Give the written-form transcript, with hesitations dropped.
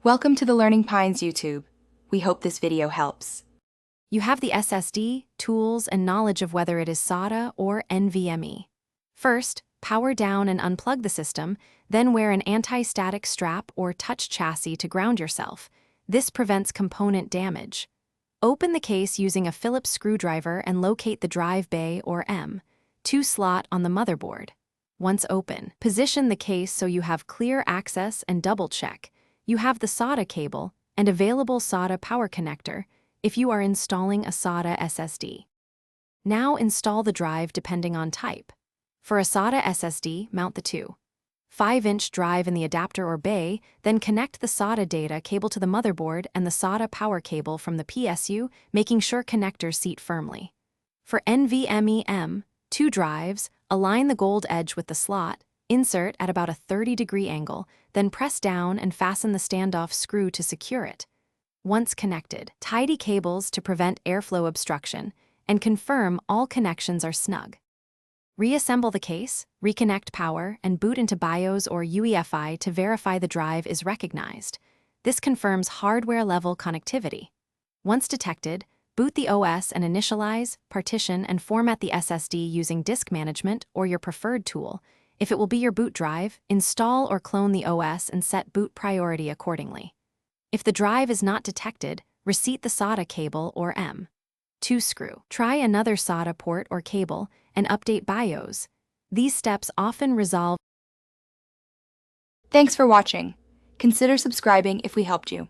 Welcome to the Learning Pines YouTube. We hope this video helps. You have the SSD, tools, and knowledge of whether it is SATA or NVMe. First, power down and unplug the system, then wear an anti-static strap or touch chassis to ground yourself. This prevents component damage. Open the case using a Phillips screwdriver and locate the drive bay or M2 slot on the motherboard. Once open, position the case so you have clear access and double-check. You have the SATA cable and available SATA power connector if you are installing a SATA SSD. Now install the drive depending on type. For a SATA SSD, mount the 2.5-inch drive in the adapter or bay, then connect the SATA data cable to the motherboard and the SATA power cable from the PSU, making sure connectors seat firmly. For NVMe M2 drives, align the gold edge with the slot, insert at about a 30-degree angle, then press down and fasten the standoff screw to secure it. Once connected, tidy cables to prevent airflow obstruction and confirm all connections are snug. Reassemble the case, reconnect power, and boot into BIOS or UEFI to verify the drive is recognized. This confirms hardware-level connectivity. Once detected, boot the OS and initialize, partition, and format the SSD using disk management or your preferred tool. If it will be your boot drive, install or clone the OS and set boot priority accordingly. If the drive is not detected, reseat the SATA cable or M2 screw. Try another SATA port or cable and update BIOS. These steps often resolve. Thanks for watching. Consider subscribing if we helped you.